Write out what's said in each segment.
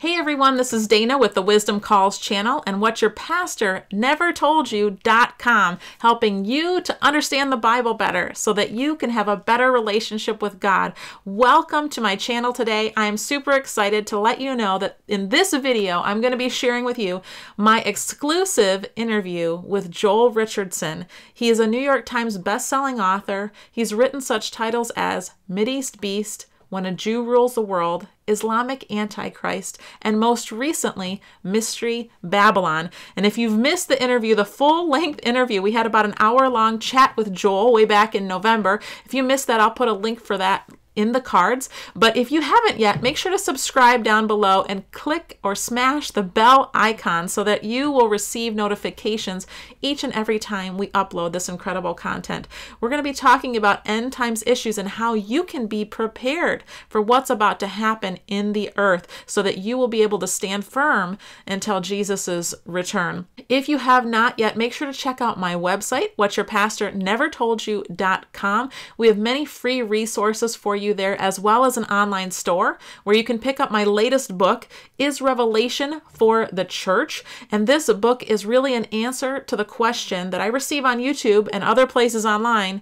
Hey everyone, this is Dana with the Wisdom Calls channel and what your pastor never told you.com, helping you to understand the Bible better so that you can have a better relationship with God. Welcome to my channel today. I am super excited to let you know that in this video, I'm going to be sharing with you my exclusive interview with Joel Richardson. He is a New York Times best-selling author. He's written such titles as Mideast Beast, When a Jew Rules the World, Islamic Antichrist, and most recently, Mystery Babylon. And if you've missed the interview, the full-length interview, we had about an hour-long chat with Joel way back in November. If you missed that, I'll put a link for that in the cards. But if you haven't yet, make sure to subscribe down below and click or smash the bell icon so that you will receive notifications each and every time we upload this incredible content. We're going to be talking about end times issues and how you can be prepared for what's about to happen in the earth so that you will be able to stand firm until Jesus's return. If you have not yet, make sure to check out my website, whatyourpastornevertoldyou.com. We have many free resources for you there, as well as an online store where you can pick up my latest book, Is Revelation for the Church? And this book is really an answer to the question that I receive on YouTube and other places online.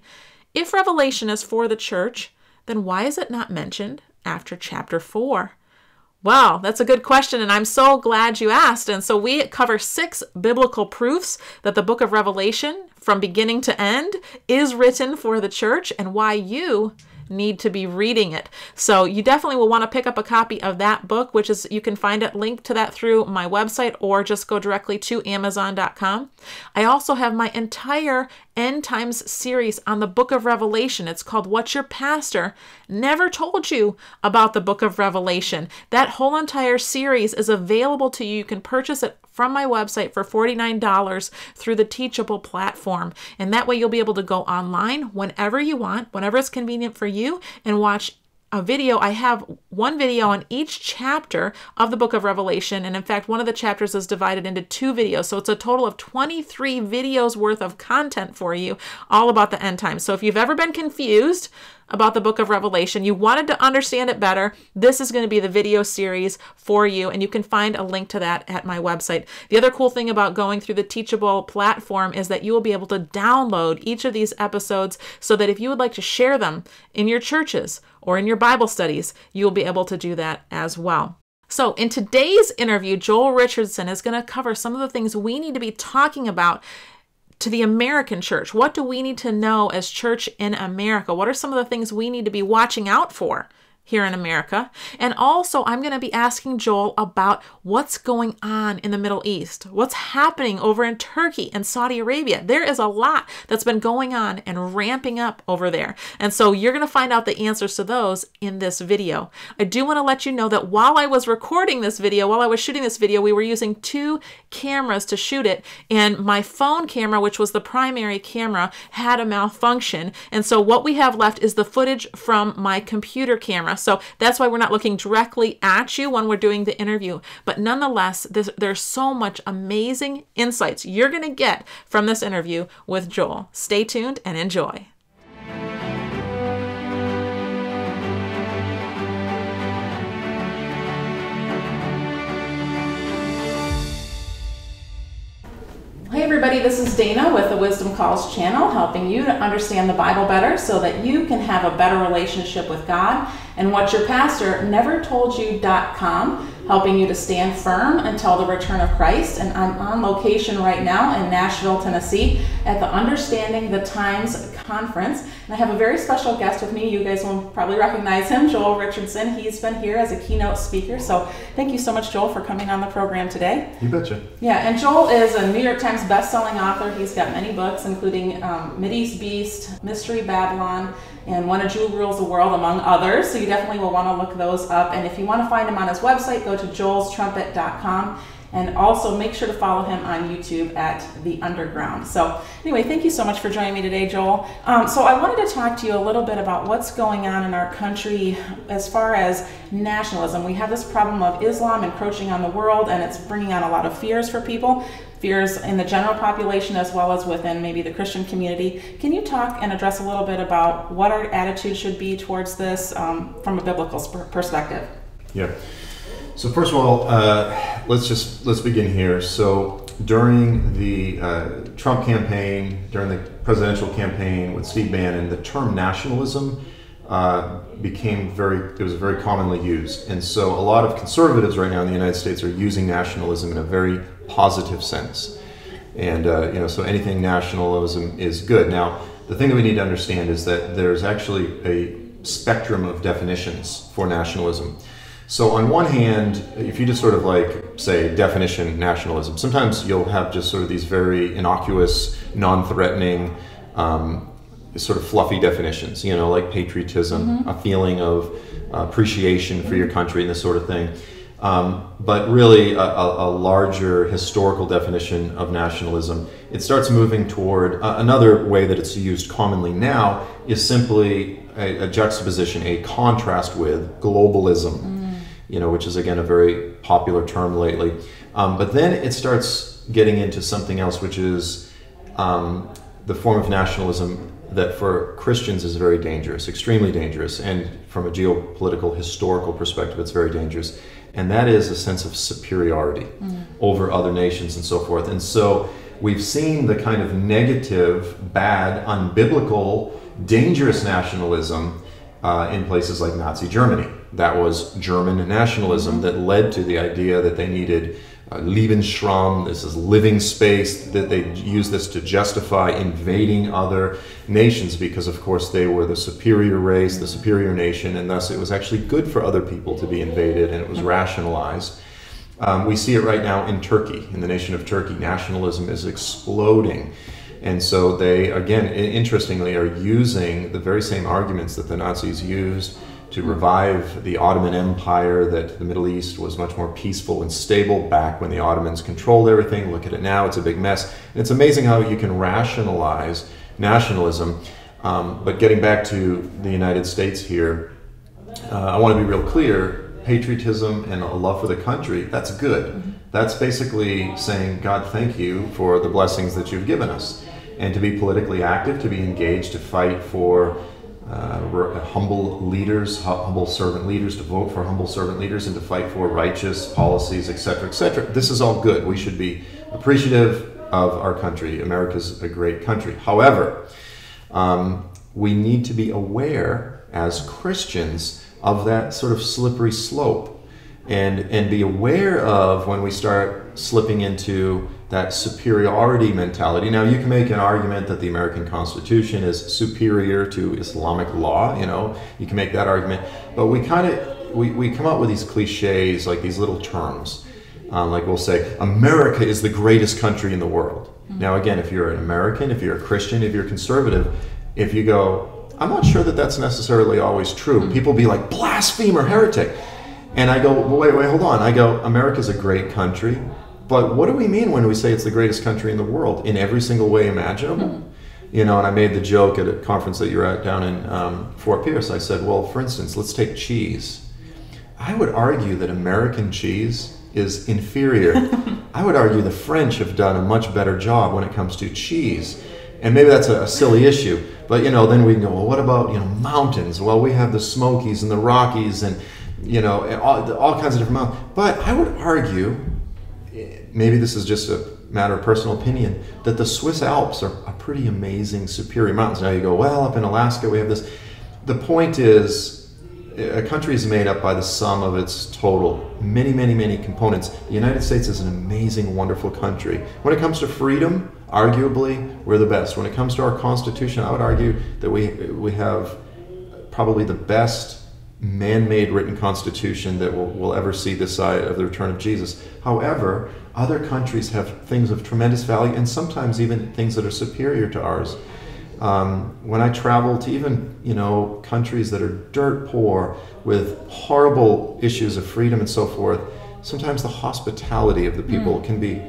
If Revelation is for the church, then why is it not mentioned after chapter 4? Well, that's a good question, and I'm so glad you asked. And so we cover 6 biblical proofs that the book of Revelation, from beginning to end, is written for the church and why you need to be reading it. So you definitely will want to pick up a copy of that book, which is, you can find it linked to that through my website or just go directly to Amazon.com. I also have my entire End Times series on the book of Revelation. It's called What Your Pastor Never Told You About the Book of Revelation. That whole entire series is available to you. You can purchase it from my website for $49 through the Teachable platform. And that way you'll be able to go online whenever you want, whenever it's convenient for you, and watch a video. I have one video on each chapter of the book of Revelation. And in fact, one of the chapters is divided into 2 videos. So it's a total of 23 videos worth of content for you, all about the end times. So if you've ever been confused about the book of Revelation, you wanted to understand it better, this is going to be the video series for you, and you can find a link to that at my website. The other cool thing about going through the Teachable platform is that you will be able to download each of these episodes so that if you would like to share them in your churches or in your Bible studies, you will be able to do that as well. So in today's interview, Joel Richardson is going to cover some of the things we need to be talking about to the American church. What do we need to know as church in America? What are some of the things we need to be watching out for here in America? And also, I'm going to be asking Joel about what's going on in the Middle East, what's happening over in Turkey and Saudi Arabia. There is a lot that's been going on and ramping up over there. And so you're going to find out the answers to those in this video. I do want to let you know that while I was recording this video, while I was shooting this video, we were using 2 cameras to shoot it. And my phone camera, which was the primary camera, had a malfunction. And so what we have left is the footage from my computer camera. So that's why we're not looking directly at you when we're doing the interview. But nonetheless, there's so much amazing insights you're going to get from this interview with Joel. Stay tuned and enjoy. Hey everybody, this is Dana with the Wisdom Calls channel, helping you to understand the Bible better so that you can have a better relationship with God, and what your pastor never told you.com, helping you to stand firm until the return of Christ. And I'm on location right now in Nashville, Tennessee at the Understanding the Times conference. And I have a very special guest with me. You guys will probably recognize him, Joel Richardson. He's been here as a keynote speaker. So thank you so much, Joel, for coming on the program today. You betcha. Yeah, and Joel is a New York Times best-selling author. He's got many books, including Mideast Beast, Mystery Babylon, and When a Jew Rules the World, among others. So you definitely will want to look those up. And if you want to find him on his website, go to joelstrumpet.com. And also make sure to follow him on YouTube at The Underground. So anyway, thank you so much for joining me today, Joel. So I wanted to talk to you a little bit about what's going on in our country as far as nationalism. We have this problem of Islam encroaching on the world, and it's bringing on a lot of fears for people. Fears in the general population as well as within maybe the Christian community. Can you talk and address a little bit about what our attitude should be towards this from a biblical perspective? Yeah. So first of all, let's begin here. So during the Trump campaign, during the presidential campaign with Steve Bannon, the term nationalism it was very commonly used. And so a lot of conservatives right now in the United States are using nationalism in a very positive sense. And, so anything nationalism is good. Now, the thing that we need to understand is that there's actually a spectrum of definitions for nationalism. So on one hand, if you just sort of say definition nationalism, sometimes you'll have just sort of these very innocuous, non-threatening, sort of fluffy definitions, like patriotism, a feeling of appreciation for your country and this sort of thing. But really a larger historical definition of nationalism, it starts moving toward another way that it's used commonly now is simply a juxtaposition, a contrast with globalism, which is again a very popular term lately. But then it starts getting into something else, which is the form of nationalism that for Christians is very dangerous, extremely dangerous, and from a geopolitical, historical perspective, it's very dangerous. And that is a sense of superiority over other nations and so forth. And so we've seen the kind of negative, bad, unbiblical, dangerous nationalism in places like Nazi Germany. That was German nationalism that led to the idea that they needed Lebensraum, this is living space, that they used this to justify invading other nations because, of course, they were the superior race, the superior nation, and thus it was actually good for other people to be invaded, and it was rationalized. We see it right now in Turkey, in the nation of Turkey. Nationalism is exploding. And so they, again, interestingly, are using the very same arguments that the Nazis used to revive the Ottoman Empire, that the Middle East was much more peaceful and stable back when the Ottomans controlled everything. Look at it now, it's a big mess. And it's amazing how you can rationalize nationalism. But getting back to the United States here, I want to be real clear, patriotism and a love for the country, that's good. That's basically saying, God, thank you for the blessings that you've given us. And to be politically active, to be engaged, to fight for humble leaders, humble servant leaders, to vote for humble servant leaders, and to fight for righteous policies, etc., etc. This is all good. We should be appreciative of our country. America's a great country. However, we need to be aware as Christians of that sort of slippery slope, and be aware of when we start slipping into that superiority mentality. Now, you can make an argument that the American Constitution is superior to Islamic law, you can make that argument, but we come up with these cliches, like these little terms, like we'll say, America is the greatest country in the world. Now, again, if you're an American, if you're a Christian, if you're conservative, if you go, I'm not sure that that's necessarily always true. People be like, blasphemer, heretic. And I go, well, wait, hold on. I go, America's a great country. But what do we mean when we say it's the greatest country in the world? In every single way imaginable? And I made the joke at a conference that you're at down in Fort Pierce. I said, well, for instance, let's take cheese. I would argue that American cheese is inferior. I would argue the French have done a much better job when it comes to cheese. And maybe that's a silly issue. But, then we can go, well, what about, mountains? Well, we have the Smokies and the Rockies and, all kinds of different mountains. But I would argue, maybe this is just a matter of personal opinion, that the Swiss Alps are a pretty amazing, superior mountains. Now you go, well, up in Alaska we have this. The point is, a country is made up by the sum of its total, many, many, many components. The United States is an amazing, wonderful country. When it comes to freedom, arguably, we're the best. When it comes to our Constitution, I would argue that we have probably the best man-made written constitution that we'll ever see this side of the return of Jesus. However, other countries have things of tremendous value, and sometimes even things that are superior to ours. When I travel to even countries that are dirt poor with horrible issues of freedom and so forth, sometimes the hospitality of the people can be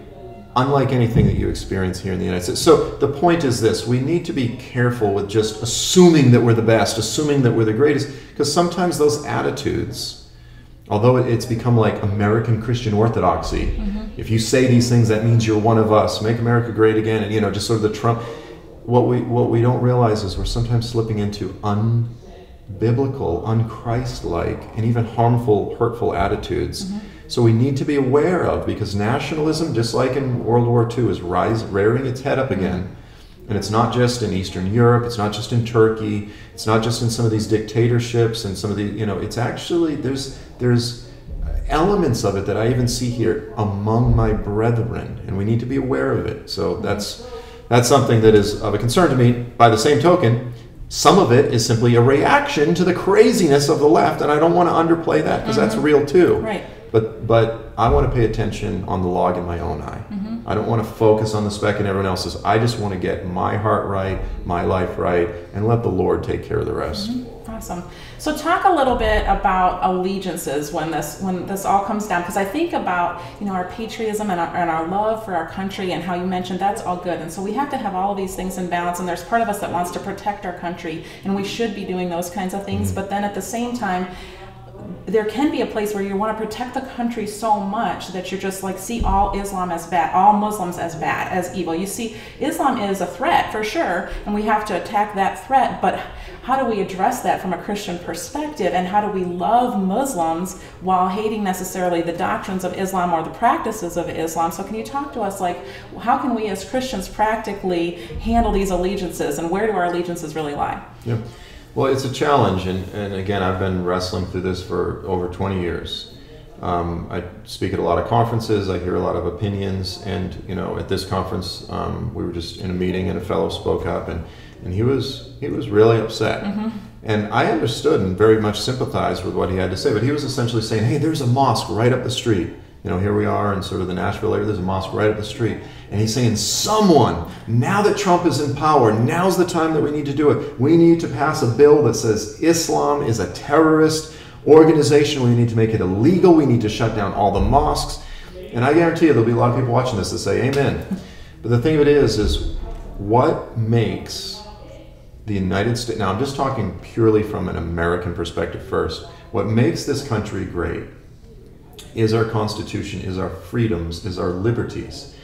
unlike anything that you experience here in the United States. So the point is this: we need to be careful with just assuming that we're the best, assuming that we're the greatest, because sometimes those attitudes, although it's become like American Christian orthodoxy, if you say these things, that means you're one of us, make America great again, and just sort of the Trump. What we don't realize is we're sometimes slipping into unbiblical, unchristlike, and even harmful, hurtful attitudes So we need to be aware of, because nationalism, just like in World War II, is rearing its head up again. And it's not just in Eastern Europe, it's not just in Turkey, it's not just in some of these dictatorships and some of the, it's actually, there's elements of it that I even see here among my brethren, and we need to be aware of it. So that's something that is of a concern to me. By the same token, some of it is simply a reaction to the craziness of the left, and I don't want to underplay that, because that's real too. Right. But I want to pay attention on the log in my own eye. I don't want to focus on the speck in everyone else's. I just want to get my heart right, my life right, and let the Lord take care of the rest. Awesome. So talk a little bit about allegiances when this all comes down, because I think about our patriotism and our love for our country, and how you mentioned that's all good, and so we have to have all of these things in balance, and there's part of us that wants to protect our country, and we should be doing those kinds of things, but then at the same time, there can be a place where you want to protect the country so much that you're just like, see all Islam as bad, all Muslims as bad, as evil. You see, Islam is a threat for sure, and we have to attack that threat, but how do we address that from a Christian perspective, and how do we love Muslims while hating necessarily the doctrines of Islam or the practices of Islam? So can you talk to us, like, how can we as Christians practically handle these allegiances, and where do our allegiances really lie? Yeah. Well, it's a challenge, and again, I've been wrestling through this for over 20 years. I speak at a lot of conferences, I hear a lot of opinions, and at this conference, we were just in a meeting, and a fellow spoke up, and he was really upset. And I understood and very much sympathized with what he had to say, but he was essentially saying, hey, there's a mosque right up the street. Here we are in sort of the Nashville area, there's a mosque right up the street. And he's saying, someone, now that Trump is in power, now's the time that we need to do it. We need to pass a bill that says Islam is a terrorist organization. We need to make it illegal. We need to shut down all the mosques. And I guarantee you there'll be a lot of people watching this that say amen. But the thing of it is what makes the United States, now I'm just talking purely from an American perspective first, what makes this country great is our Constitution, is our freedoms, is our liberties.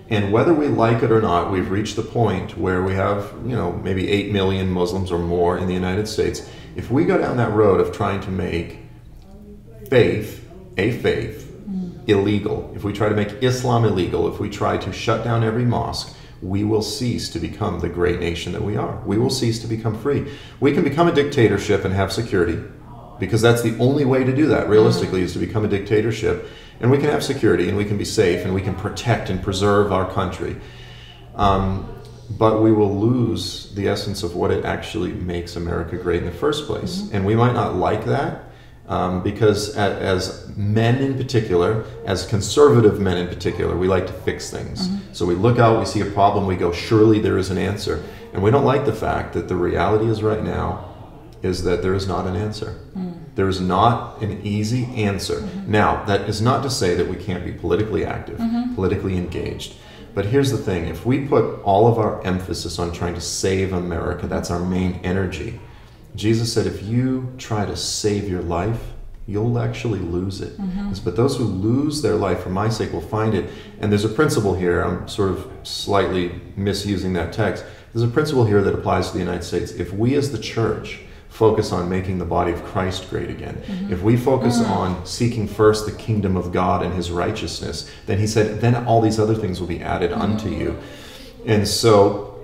And whether we like it or not, we've reached the point where we have, maybe 8 million Muslims or more in the United States. If we go down that road of trying to make faith illegal, if we try to make Islam illegal, if we try to shut down every mosque, we will cease to become the great nation that we are. We will cease to become free. We can become a dictatorship and have security, because that's the only way to do that, realistically, is to become a dictatorship. And we can have security, and we can be safe, and we can protect and preserve our country. But we will lose the essence of what it actually makes America great in the first place. And we might not like that, because as men in particular, as conservative men in particular, we like to fix things. So we look out, we see a problem, we go, surely there is an answer. And we don't like the fact that the reality is right now is that there is not an answer. There is not an easy answer. Now, that is not to say that we can't be politically active, politically engaged. But here's the thing, if we put all of our emphasis on trying to save America, that's our main energy. Jesus said, if you try to save your life, you'll actually lose it. But those who lose their life for my sake will find it. And there's a principle here, I'm sort of slightly misusing that text. There's a principle here that applies to the United States. If we as the church focus on making the body of Christ great again, if we focus on seeking first the kingdom of God and his righteousness, then he said, then all these other things will be added unto you. And so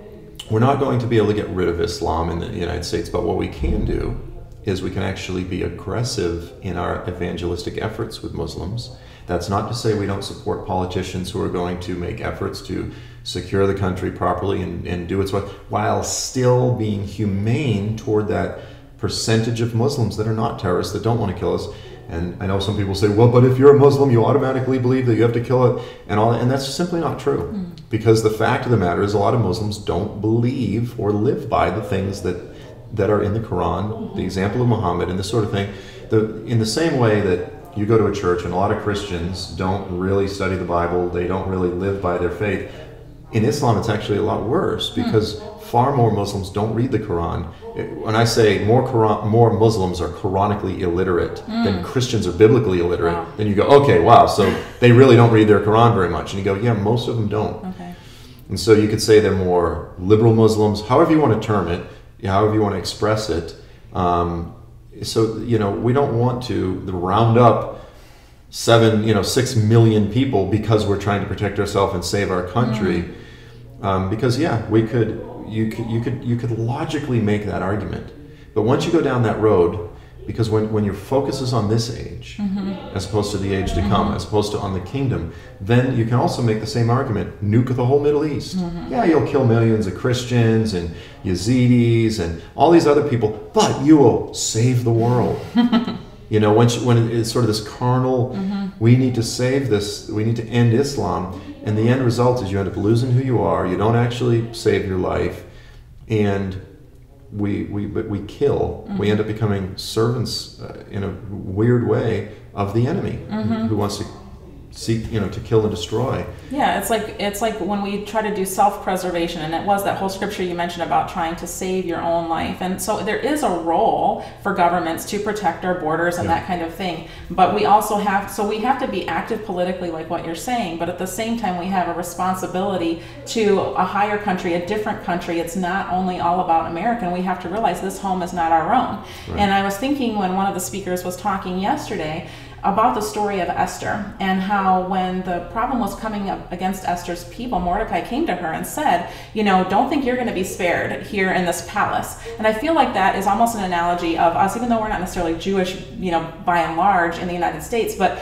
we're not going to be able to get rid of Islam in the United States, but what we can do is we can actually be aggressive in our evangelistic efforts with Muslims. That's not to say we don't support politicians who are going to make efforts to secure the country properly and do its way, while still being humane toward that percentage of Muslims that are not terrorists, that don't want to kill us. And I know some people say, well, but if you're a Muslim, you automatically believe that you have to kill it, and all that. And that's simply not true. Because the fact of the matter is a lot of Muslims don't believe or live by the things that are in the Quran, the example of Muhammad, and this sort of thing. In the same way that you go to a church and a lot of Christians don't really study the Bible, they don't really live by their faith. In Islam, it's actually a lot worse, because far more Muslims don't read the Quran. When I say more Muslims are Quranically illiterate than Christians are biblically illiterate, then you go, okay, wow, so they really don't read their Quran very much. And you go, yeah, most of them don't. Okay. And so you could say they're more liberal Muslims, however you want to term it, however you want to express it. So, we don't want to round up 6 million people because we're trying to protect ourselves and save our country. Because you could logically make that argument, but once you go down that road, because when your focus is on this age, as opposed to the age to come, as opposed to on the kingdom, then you can also make the same argument: nuke the whole Middle East. Yeah, you'll kill millions of Christians and Yazidis and all these other people, but you will save the world. When it's sort of this carnal, we need to save this, we need to end Islam, and the end result is you end up losing who you are, you don't actually save your life, and we kill. We end up becoming servants in a weird way of the enemy, who wants to seek, to kill and destroy. Yeah, it's like when we try to do self-preservation, and it was that whole scripture you mentioned about trying to save your own life. And so there is a role for governments to protect our borders and that kind of thing. But we also have to be active politically, like what you're saying, but at the same time we have a responsibility to a higher country, a different country. It's not only all about America, and we have to realize this home is not our own. Right. And I was thinking when one of the speakers was talking yesterday about the story of Esther, and how when the problem was coming up against Esther's people, Mordecai came to her and said, don't think you're going to be spared here in this palace. And I feel like that is almost an analogy of us, even though we're not necessarily Jewish, by and large in the United States, but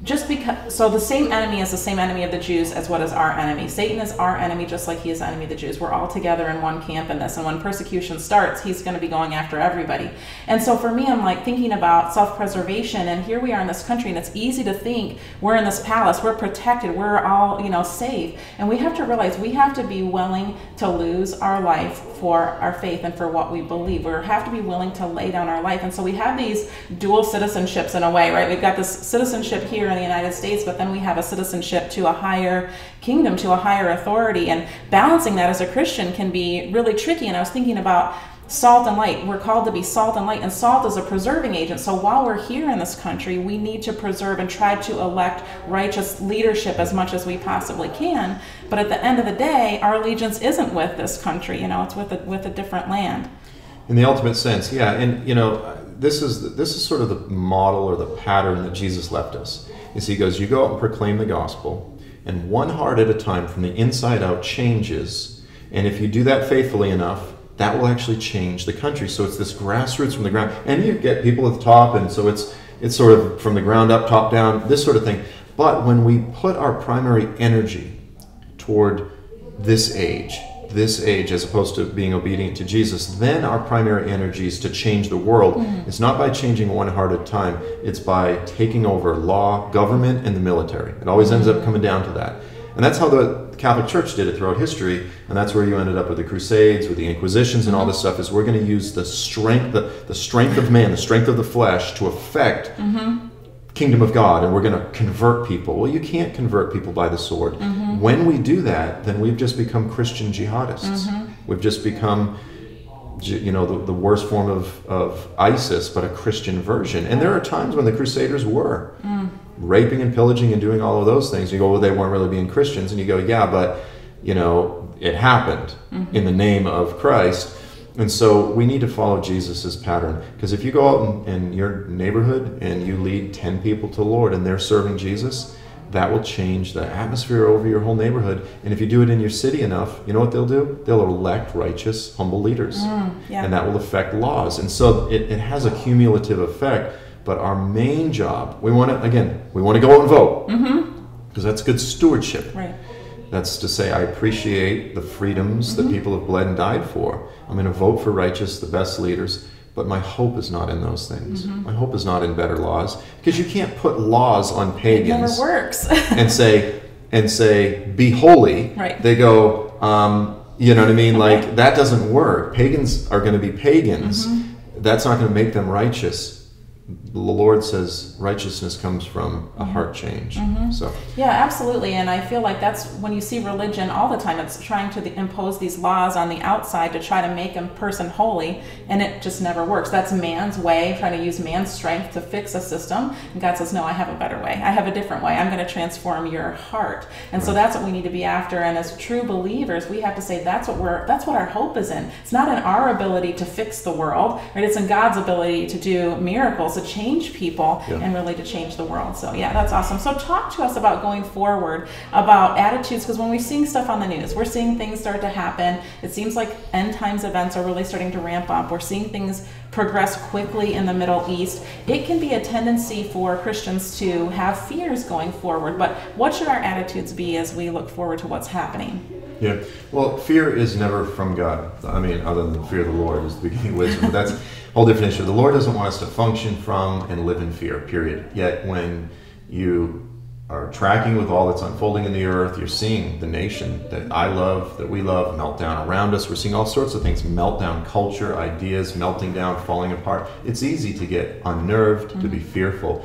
just because, so the same enemy is the same enemy of the Jews as what is our enemy. Satan is our enemy just like he is the enemy of the Jews. We're all together in one camp in this, and when persecution starts, he's going to be going after everybody. And so for me, I'm like thinking about self-preservation, and here we are in this country, and it's easy to think we're in this palace, we're protected, we're all safe. And we have to realize we have to be willing to lose our life for our faith and for what we believe. We have to be willing to lay down our life. And so we have these dual citizenships in a way, right? We've got this citizenship here in the United States, but then we have a citizenship to a higher kingdom, to a higher authority, and balancing that as a Christian can be really tricky. And I was thinking about salt and light. We're called to be salt and light, and salt is a preserving agent. So while we're here in this country, we need to preserve and try to elect righteous leadership as much as we possibly can. But at the end of the day, our allegiance isn't with this country. It's with a different land. In the ultimate sense, yeah. And this is sort of the model or the pattern that Jesus left us. He goes, you go out and proclaim the gospel, and one heart at a time from the inside out changes. And if you do that faithfully enough, that will actually change the country. So it's this grassroots from the ground, and you get people at the top, and so it's sort of from the ground up, top down, this sort of thing. But when we put our primary energy toward this age as opposed to being obedient to Jesus, then our primary energy is to change the world. It's not by changing one heart at a time, it's by taking over law, government, and the military. It always ends up coming down to that. And that's how the Catholic Church did it throughout history, and that's where you ended up with the Crusades, with the Inquisitions, and all this stuff. Is we're going to use the strength of man, the strength of the flesh, to affect kingdom of God, and we're going to convert people. Well, you can't convert people by the sword. When we do that, then we've just become Christian jihadists. We've just become, the worst form of ISIS, but a Christian version. And there are times when the Crusaders were raping and pillaging and doing all of those things. You go, well, they weren't really being Christians, and you go, yeah, but it happened in the name of Christ. And so we need to follow Jesus's pattern, because if you go out in your neighborhood and you lead 10 people to the Lord and they're serving Jesus, that will change the atmosphere over your whole neighborhood. And if you do it in your city enough, you know what they'll do? They'll elect righteous, humble leaders, and that will affect laws. And so it has a cumulative effect. But our main job, we want to go out and vote, because that's good stewardship. Right. That's to say, I appreciate the freedoms that people have bled and died for. I'm going to vote for righteous, the best leaders, but my hope is not in those things. My hope is not in better laws, because you can't put laws on pagans. It never works. and say, be holy. Right. They go, you know what I mean? Like, that doesn't work. Pagans are going to be pagans. That's not going to make them righteous. The Lord says righteousness comes from a heart change. So yeah, absolutely. And I feel like that's when you see religion all the time, it's trying to impose these laws on the outside to try to make a person holy, and it just never works. That's man's way, trying to use man's strength to fix a system. And God says, no, I have a better way. I have a different way. I'm going to transform your heart. And so that's what we need to be after. And as true believers, we have to say that's what our hope is in. It's not in our ability to fix the world, right? It's in God's ability to do miracles, to change change people Yeah. and really to change the world. So yeah, that's awesome. So talk to us about going forward, about attitudes, because when we're seeing stuff on the news, we're seeing things start to happen. It seems like end times events are really starting to ramp up. We're seeing things progress quickly in the Middle East. It can be a tendency for Christians to have fears going forward, but what should our attitudes be as we look forward to what's happening? Yeah. Well, fear is never from God. I mean, other than fear of the Lord is the beginning of wisdom. But that's a whole different issue. The Lord doesn't want us to function from and live in fear, period. Yet when you are tracking with all that's unfolding in the earth, you're seeing the nation that I love, that we love, melt down around us. We're seeing all sorts of things melt down, culture, ideas melting down, falling apart. It's easy to get unnerved, to be fearful.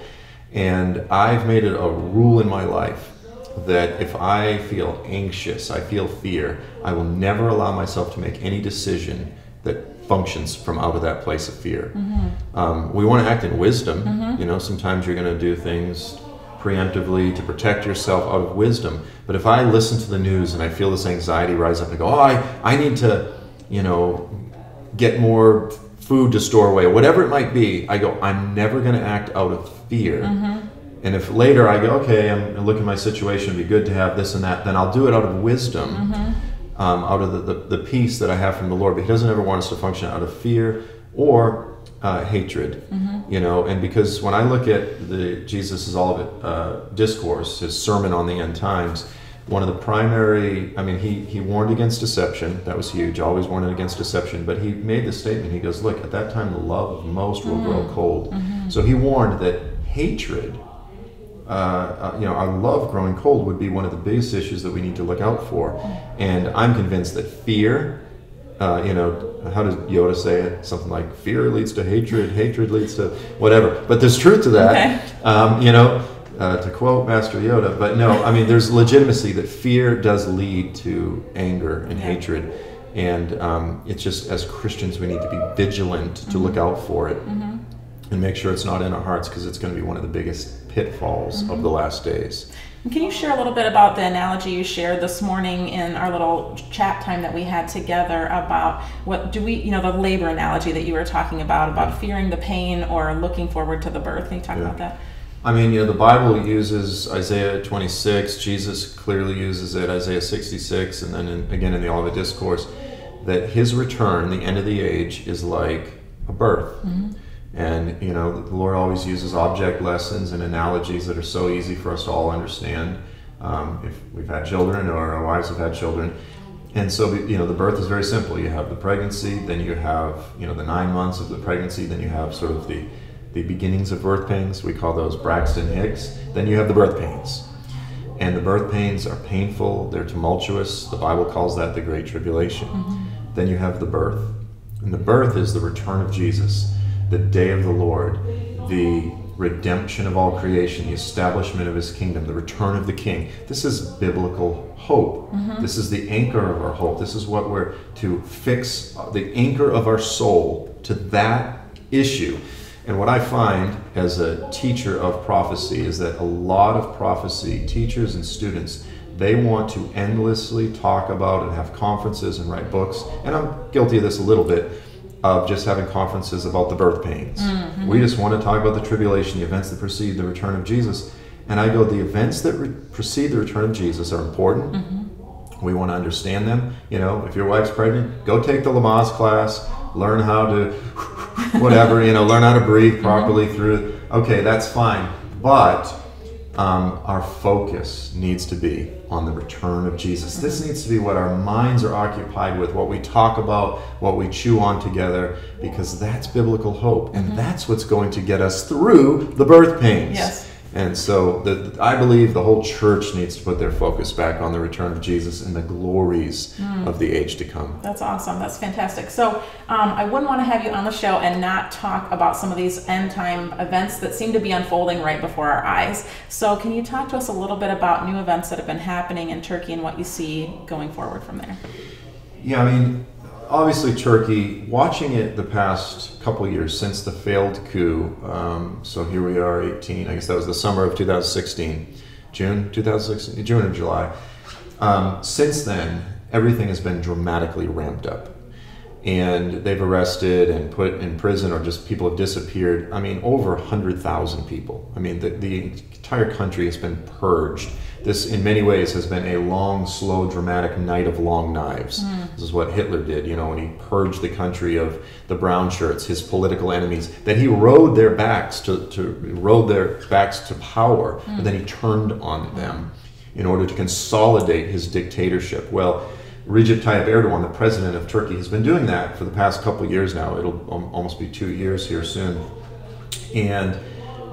And I've made it a rule in my life that if I feel anxious, I feel fear, I will never allow myself to make any decision that functions from out of that place of fear. We want to act in wisdom. You know, sometimes you're going to do things preemptively to protect yourself out of wisdom. But if I listen to the news and I feel this anxiety rise up and go, oh, I need to, you know, get more food to store away, whatever it might be, I go, I'm never going to act out of fear. And if later I go, okay, I'm looking at my situation, it'd be good to have this and that, then I'll do it out of wisdom, out of the peace that I have from the Lord. But He doesn't ever want us to function out of fear or hatred, you know. And because when I look at Jesus' Olivet discourse, his sermon on the end times, one of the primary, I mean, he warned against deception. That was huge. Always warned against deception. But he made this statement. He goes, look, at that time the love of most will grow cold. So he warned that hatred, you know, our love growing cold would be one of the biggest issues that we need to look out for. And I'm convinced that fear, you know, how does Yoda say it? Something like fear leads to hatred, hatred leads to whatever. But there's truth to that, you know, to quote Master Yoda. But no, I mean, there's legitimacy that fear does lead to anger and hatred. And it's just, as Christians, we need to be vigilant to look out for it and make sure it's not in our hearts, because it's going to be one of the biggest pitfalls of the last days. And can you share a little bit about the analogy you shared this morning in our little chat time that we had together about what do we, you know, the labor analogy that you were talking about fearing the pain or looking forward to the birth? Can you talk about that? I mean, you know, the Bible uses Isaiah 26, Jesus clearly uses it, Isaiah 66, and then again in the Olivet Discourse, that His return, the end of the age, is like a birth. And, you know, the Lord always uses object lessons and analogies that are so easy for us to all understand. If we've had children or our wives have had children. And so, you know, the birth is very simple. You have the pregnancy, then you have, you know, the 9 months of the pregnancy, then you have sort of the beginnings of birth pains. We call those Braxton Hicks. Then you have the birth pains. And the birth pains are painful, they're tumultuous. The Bible calls that the Great Tribulation. Then you have the birth. And the birth is the return of Jesus, the day of the Lord, the redemption of all creation, the establishment of His kingdom, the return of the King. This is biblical hope. This is the anchor of our hope. This is what we're to fix, the anchor of our soul to that issue. And what I find as a teacher of prophecy is that a lot of prophecy teachers and students, they want to endlessly talk about and have conferences and write books. And I'm guilty of this a little bit, of just having conferences about the birth pains. We just want to talk about the tribulation, the events that precede the return of Jesus. And I go, the events that precede the return of Jesus are important. We want to understand them. You know, if your wife's pregnant, go take the Lamaze class, learn how to, whatever, you know, learn how to breathe properly through. Okay, that's fine. But our focus needs to be on the return of Jesus. This needs to be what our minds are occupied with, what we talk about, what we chew on together, because that's biblical hope. And that's what's going to get us through the birth pains. And so I believe the whole church needs to put their focus back on the return of Jesus and the glories of the age to come. That's awesome. That's fantastic. So I wouldn't want to have you on the show and not talk about some of these end time events that seem to be unfolding right before our eyes. So can you talk to us a little bit about new events that have been happening in Turkey and what you see going forward from there? Yeah, I mean, obviously Turkey, watching it the past couple of years since the failed coup, so here we are, I guess that was the summer of 2016, June or July. Since then, everything has been dramatically ramped up. and they've arrested and put in prison, or just people have disappeared. I mean, over 100,000 people. I mean, the entire country has been purged. This, in many ways, has been a long, slow, dramatic night of long knives. This is what Hitler did, you know, when he purged the country of the brown shirts, his political enemies, that he rode their backs to power, but then he turned on them in order to consolidate his dictatorship. Well, Recep Tayyip Erdogan, the president of Turkey, has been doing that for the past couple of years now. It'll almost be 2 years here soon. And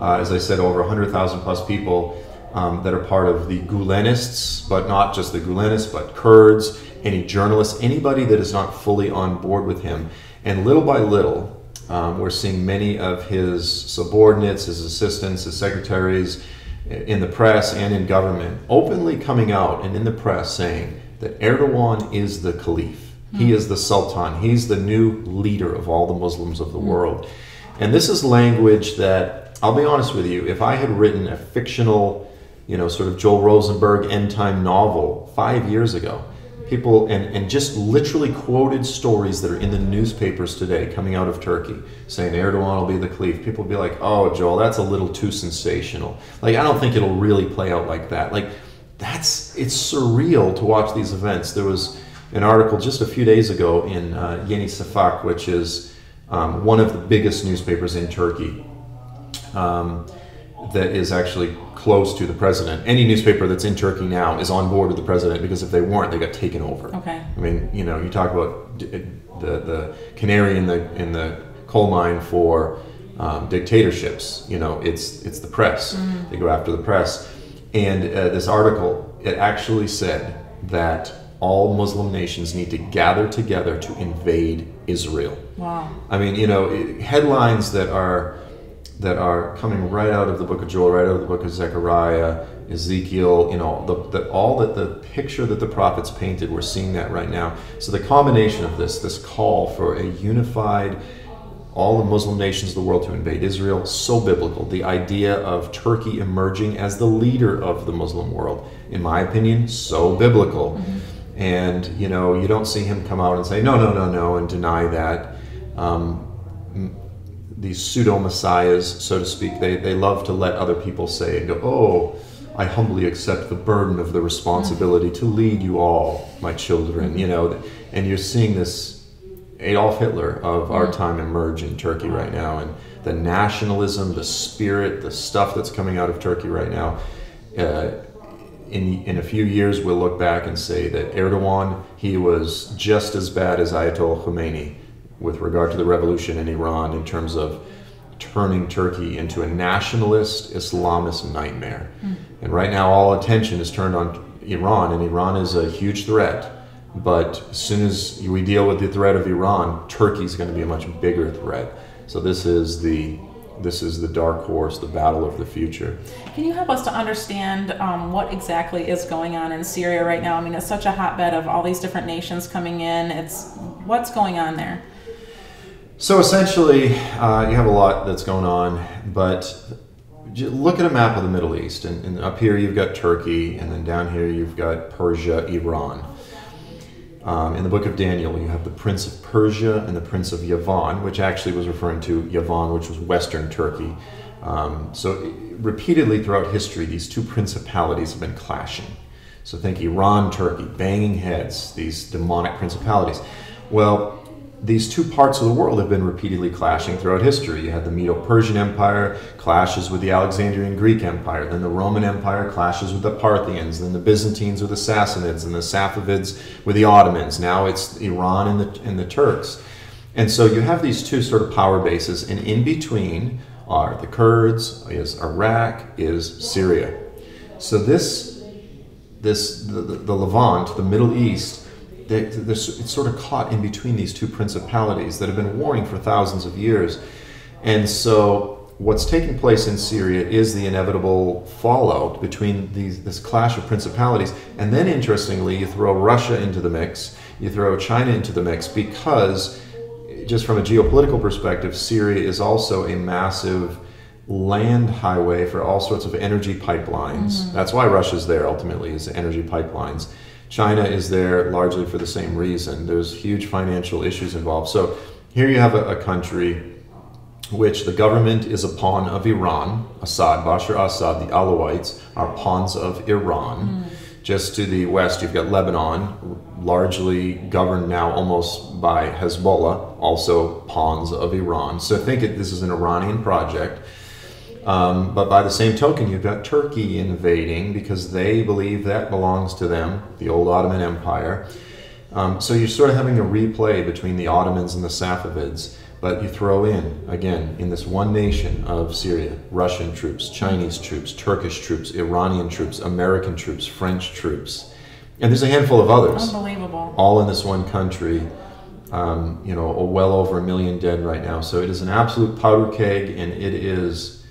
as I said, over 100,000 plus people that are part of the Gulenists, but not just the Gulenists, but Kurds, any journalists, anybody that is not fully on board with him. And little by little, we're seeing many of his subordinates, his assistants, his secretaries in the press and in government openly coming out and in the press saying that Erdogan is the caliph. He is the sultan. He's the new leader of all the Muslims of the world. And this is language that, I'll be honest with you, if I had written a fictional, you know, sort of Joel Rosenberg end time novel 5 years ago, people, and just literally quoted stories that are in the newspapers today coming out of Turkey saying Erdogan will be the caliph, people would be like, oh, Joel, that's a little too sensational. Like, I don't think it'll really play out like that. Like, it's surreal to watch these events. There was an article just a few days ago in Yeni Şafak, which is one of the biggest newspapers in Turkey, that is actually close to the president. Any newspaper that's in Turkey now is on board with the president, because if they weren't, they got taken over. Okay. I mean, you know, you talk about the canary in the coal mine for dictatorships. You know, it's the press. They go after the press. And this article, it actually said that all Muslim nations need to gather together to invade Israel. Wow. I mean, you know, headlines that are coming right out of the book of Joel, right out of the book of Zechariah, Ezekiel, you know, the picture that the prophets painted, we're seeing that right now. So the combination of this call for a unified, all the Muslim nations of the world to invade Israel, so biblical. The idea of Turkey emerging as the leader of the Muslim world, in my opinion, so biblical. And, you know, you don't see him come out and say, no, and deny that. These pseudo-messiahs, so to speak, they love to let other people say and go, oh, I humbly accept the burden of the responsibility to lead you all, my children, you know. And you're seeing this Adolf Hitler of our time emerge in Turkey right now, and the nationalism, the spirit, the stuff that's coming out of Turkey right now. In a few years, we'll look back and say that Erdogan, he was just as bad as Ayatollah Khomeini with regard to the revolution in Iran, in terms of turning Turkey into a nationalist Islamist nightmare. And right now, all attention is turned on Iran, and Iran is a huge threat. But as soon as we deal with the threat of Iran, Turkey's going to be a much bigger threat. So this is the dark horse, the battle of the future. Can you help us to understand what exactly is going on in Syria right now? I mean, it's such a hotbed of all these different nations coming in. What's going on there? So essentially, you have a lot that's going on, but look at a map of the Middle East, and up here you've got Turkey, and then down here you've got Persia, Iran. In the book of Daniel, you have the Prince of Persia and the Prince of Yavan, which actually was referring to Yavan, which was Western Turkey. So repeatedly throughout history, these two principalities have been clashing. So think Iran, Turkey, banging heads, these demonic principalities. Well, these two parts of the world have been repeatedly clashing throughout history. You had the Medo-Persian Empire clashes with the Alexandrian Greek Empire, then the Roman Empire clashes with the Parthians, then the Byzantines with the Sassanids, and the Safavids with the Ottomans. Now it's Iran and the Turks. And so you have these two sort of power bases, and in between are the Kurds, is Iraq, is Syria. So the Levant, the Middle East, it's sort of caught in between these two principalities that have been warring for thousands of years. And so what's taking place in Syria is the inevitable fallout between this clash of principalities. And then, interestingly, you throw Russia into the mix, you throw China into the mix, because just from a geopolitical perspective, Syria is also a massive land highway for all sorts of energy pipelines. That's why Russia's there, ultimately, is energy pipelines. China is there largely for the same reason. There's huge financial issues involved. So here you have a country which the government is a pawn of Iran. Bashar Assad, the Alawites are pawns of Iran. Just to the west, you've got Lebanon, largely governed now almost by Hezbollah, also pawns of Iran. So think this is an Iranian project. But by the same token, you've got Turkey invading because they believe that belongs to them, the old Ottoman Empire. So you're sort of having a replay between the Ottomans and the Safavids. But you throw in, again, in this one nation of Syria, Russian troops, Chinese troops, Turkish troops, Iranian troops, American troops, French troops. And there's a handful of others. Unbelievable. All in this one country. Well over 1 million dead right now. So it is an absolute powder keg, and it is,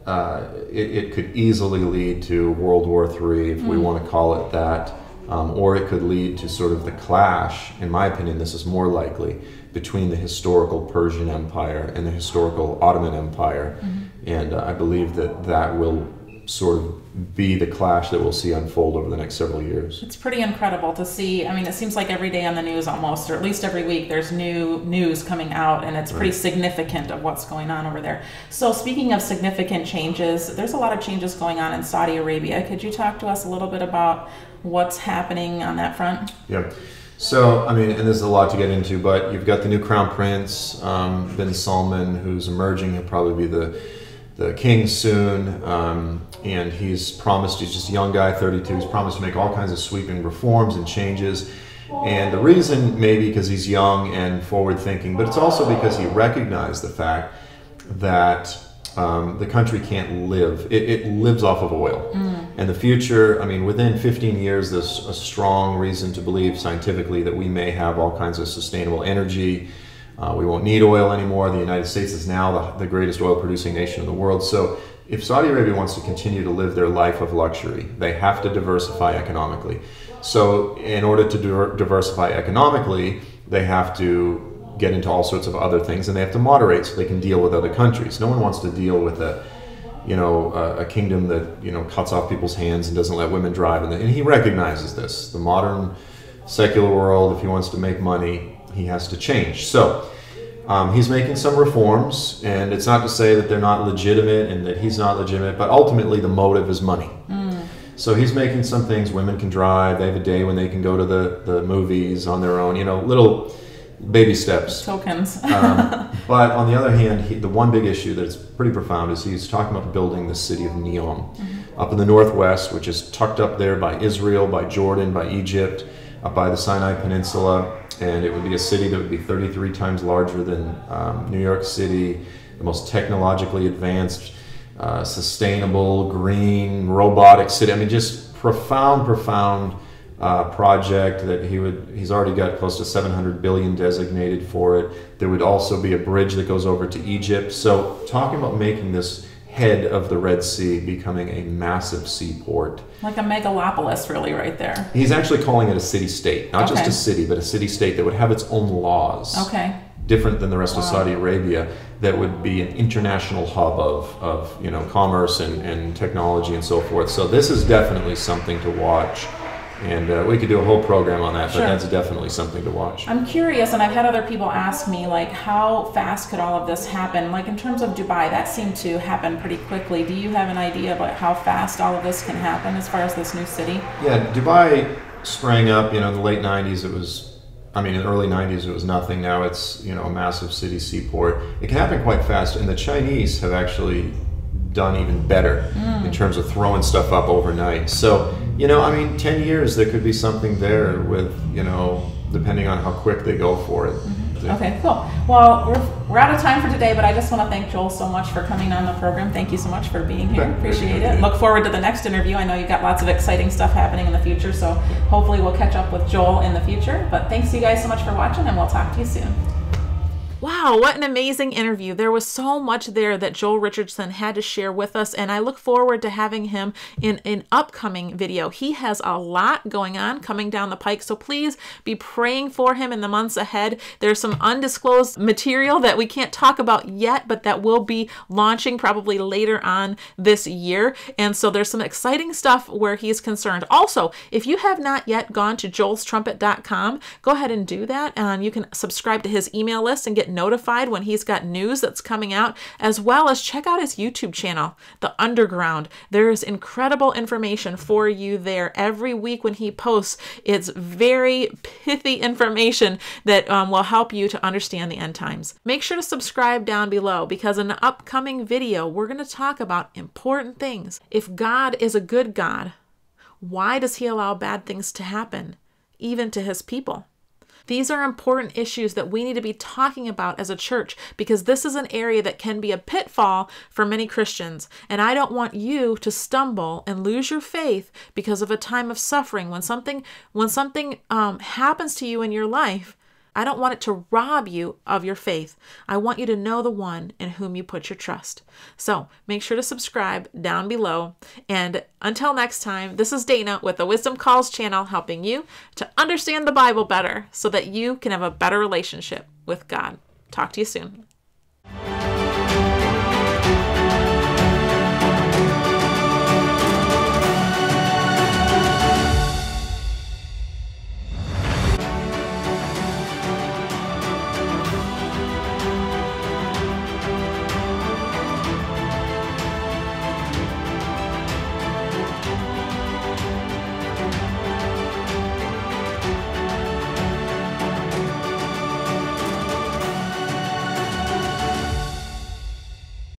it could easily lead to World War III, if we want to call it that. Or it could lead to sort of the clash, in my opinion, this is more likely, between the historical Persian Empire and the historical Ottoman Empire. And I believe that will sort of be the clash that we'll see unfold over the next several years. It's pretty incredible to see. I mean, it seems like every day on the news almost, or at least every week, there's new news coming out, and it's pretty significant of what's going on over there. So speaking of significant changes, there's a lot of changes going on in Saudi Arabia. Could you talk to us a little bit about what's happening on that front? Yeah. So, I mean, and there's a lot to get into, but you've got the new Crown Prince, bin Salman, who's emerging. He'll probably be the king soon, and he's just a young guy, 32. He's promised to make all kinds of sweeping reforms and changes. And the reason maybe because he's young and forward-thinking, but it's also because he recognized the fact that the country can't live. It lives off of oil. And the future, I mean, within 15 years, there's a strong reason to believe scientifically that we may have all kinds of sustainable energy. We won't need oil anymore. The United States is now the greatest oil-producing nation in the world. So if Saudi Arabia wants to continue to live their life of luxury, they have to diversify economically. So in order to diversify economically, they have to get into all sorts of other things, and they have to moderate so they can deal with other countries. No one wants to deal with a kingdom that cuts off people's hands and doesn't let women drive, and he recognizes this. The modern secular world, if he wants to make money, he has to change. So he's making some reforms, and it's not to say that they're not legitimate and that he's not legitimate, but ultimately the motive is money. So he's making some things. Women can drive. They have a day when they can go to the movies on their own. Little baby steps. Tokens. But on the other hand, the one big issue that's pretty profound is he's talking about building the city of Neom up in the northwest, which is tucked up there by Israel, by Jordan, by Egypt, up by the Sinai Peninsula. And it would be a city that would be 33 times larger than New York City, the most technologically advanced, sustainable, green, robotic city. I mean, just profound project that he's already got close to 700 billion designated for it. There would also be a bridge that goes over to Egypt. So talking about making this head of the Red Sea becoming a massive seaport. Like a megalopolis, really, right there. He's actually calling it a city-state. Not just a city, but a city-state that would have its own laws. Different than the rest of Saudi Arabia, that would be an international hub of commerce and technology and so forth. So this is definitely something to watch. And we could do a whole program on that, but that's definitely something to watch. I'm curious, and I've had other people ask me, like, how fast could all of this happen? Like, in terms of Dubai, that seemed to happen pretty quickly. Do you have an idea about how fast all of this can happen as far as this new city? Yeah, Dubai sprang up, in the late 90s. In the early 90s, it was nothing. Now it's, a massive city seaport. It can happen quite fast, and the Chinese have actually done even better in terms of throwing stuff up overnight. So, 10 years, there could be something there with, depending on how quick they go for it. Okay, cool. Well, we're out of time for today, but I just want to thank Joel so much for coming on the program. Thank you so much for being here. Appreciate it. Look forward to the next interview. I know you got lots of exciting stuff happening in the future, so hopefully we'll catch up with Joel in the future. But thanks you guys so much for watching, and we'll talk to you soon. Wow, what an amazing interview. There was so much there that Joel Richardson had to share with us, and I look forward to having him in an upcoming video. He has a lot going on coming down the pike, so please be praying for him in the months ahead. There's some undisclosed material that we can't talk about yet, but that will be launching probably later on this year, and so there's some exciting stuff where he's concerned. Also, if you have not yet gone to joelstrumpet.com, go ahead and do that. You can subscribe to his email list and get notified when he's got news that's coming out, as well as check out his YouTube channel, The Underground. There's incredible information for you there every week when he posts. It's very pithy information that will help you to understand the end times. Make sure to subscribe down below, because in the upcoming video, we're going to talk about important things. If God is a good God, why does he allow bad things to happen, even to his people? These are important issues that we need to be talking about as a church, because this is an area that can be a pitfall for many Christians. And I don't want you to stumble and lose your faith because of a time of suffering. When something happens to you in your life, I don't want it to rob you of your faith. I want you to know the one in whom you put your trust. So make sure to subscribe down below. And until next time, this is Dana with the Wisdom Calls channel, helping you to understand the Bible better so that you can have a better relationship with God. Talk to you soon.